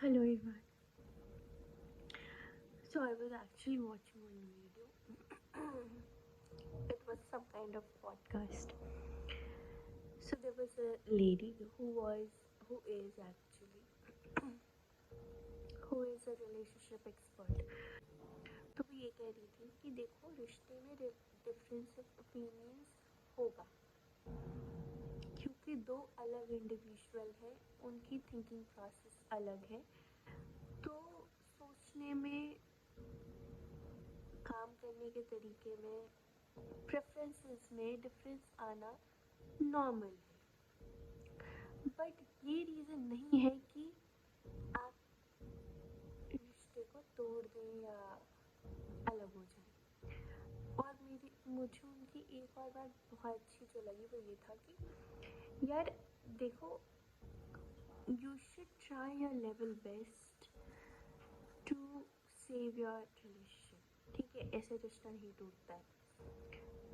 Hello everyone. So I was actually watching one video. It was some kind of podcast. So there was a lady who is a relationship expert. तो वो ये कह रही थी कि देखो रिश्ते में डिफरेंस ऑफ ओपिनियंस होगा क्योंकि दो अलग इंडिविजुअल हैं, उनकी थिंकिंग प्रोसेस अलग है, तो सोचने में, काम करने के तरीके में, प्रेफरेंसेस में डिफरेंस आना नॉर्मल है। बट ये रीज़न नहीं है कि आप रिश्ते को तोड़ दें या अलग हो जाएं। और मुझे उनकी एक और बात बहुत अच्छी जो लगी वो ये था कि यार देखो, you should try your level best to save your relationship. ठीक है, ऐसे रिश्ता नहीं टूटता है,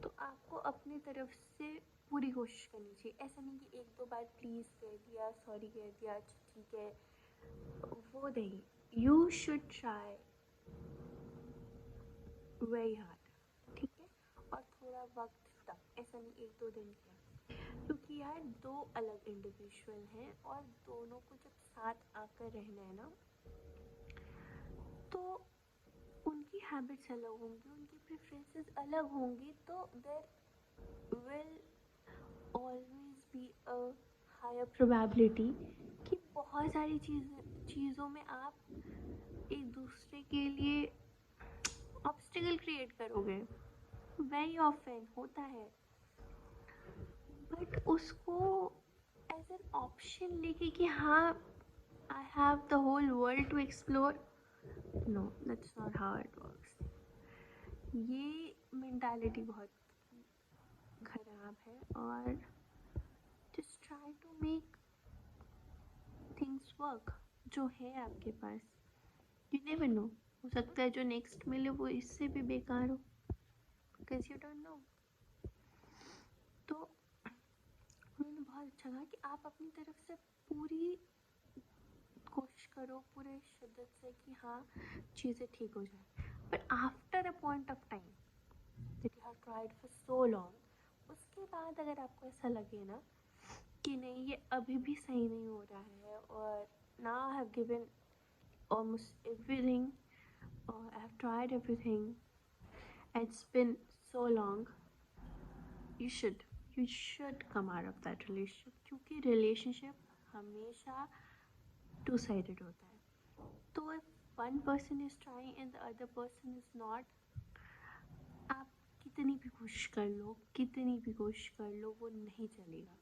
तो आपको अपनी तरफ से पूरी कोशिश करनी चाहिए। ऐसा नहीं कि एक दो बार प्लीज़ कह दिया, सॉरी कह दिया, अच्छा ठीक है, वो नहीं। You should try very hard. ठीक है, और थोड़ा वक्त तक, ऐसा नहीं एक दो दिन किया, क्योंकि यार दो अलग इंडिविजुअल हैं और दोनों को जब साथ आकर रहना है ना, तो उनकी हैबिट्स अलग होंगी, उनकी प्रेफरेंसेस अलग होंगी, तो there will always be a higher probability कि बहुत सारी चीज़ों में आप एक दूसरे के लिए ऑब्स्टिकल क्रिएट करोगे। वेरी ऑफन होता है, बट उसको एज एन ऑप्शन लेके कि हाँ, I have the whole world to explore, no, that's not how it works. ये मेंटालिटी बहुत खराब है। और just try to make things work जो है आपके पास। यू नेवर नो, हो सकता है जो नेक्स्ट मिले वो इससे भी बेकार हो, बिकॉज यू डोंट नो। तो उन्होंने बहुत अच्छा कहा कि आप अपनी तरफ से पूरी कोशिश करो, पूरे शिद्दत से कि हाँ चीज़ें ठीक हो जाए, but after a point of time that you have tried for so long, उसके बाद अगर आपको ऐसा लगे ना कि नहीं ये अभी भी सही नहीं हो रहा है, और now I have given almost everything, or I have tried everything, and it's been so long, you should you should come out of that relationship, क्योंकि relationship हमेशा two sided होता है। तो if one person is trying and the other person is not, आप कितनी भी कोशिश कर लो, कितनी भी कोशिश कर लो, वो नहीं चलेगा।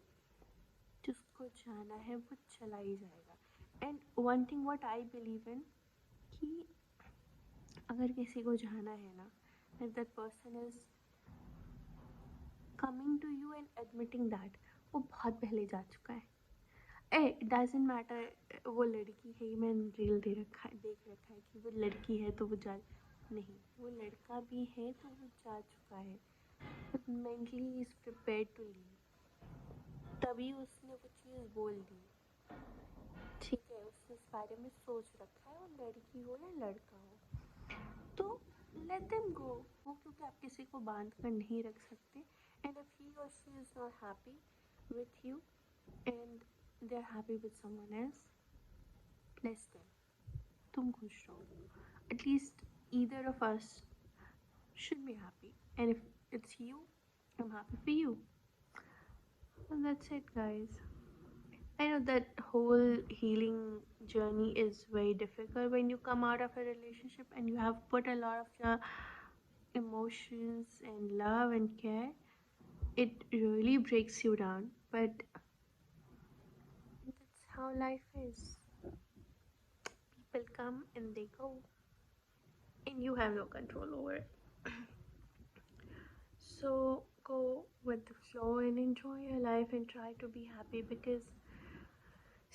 जिसको जाना है वो चला ही जाएगा। And one thing what I believe in, कि अगर किसी को जाना है ना, if that person is coming to you and admitting that, वो बहुत पहले जा चुका है। ए डजेंट मैटर वो लड़की है, मैंने रील देख रखा है कि वो लड़की है तो वो जा, नहीं, वो लड़का भी है तो वो जा चुका है, but mentally is prepared to leave, तभी उसने वो चीज़ बोल दी। ठीक है, उसने इस बारे में सोच रखा है, और लड़की हो या लड़का हो, तो लेट देम गो। वो क्योंकि आप किसी को बांध कर नहीं रख सकते। And if he or she is not happy with you and they are happy with someone else, let's them, तुम खुश रहो। At least either of us should be happy, and if it's you, I'm happy for you. And that's it, guys. I know that whole healing journey is very difficult when you come out of a relationship and you have put a lot of your emotions and love and care. It really breaks you down, but that's how life is. People come and they go, and you have no control over it. So go with the flow and enjoy your life and try to be happy, because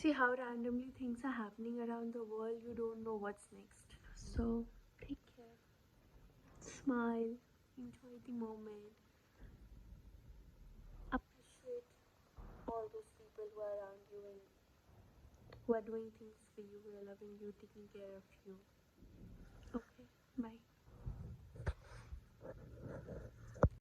see how randomly things are happening around the world, you don't know what's next. So take care, smile, enjoy the moment, appreciate all those people who are around you, and who are doing things for you, who are loving you, taking care of you.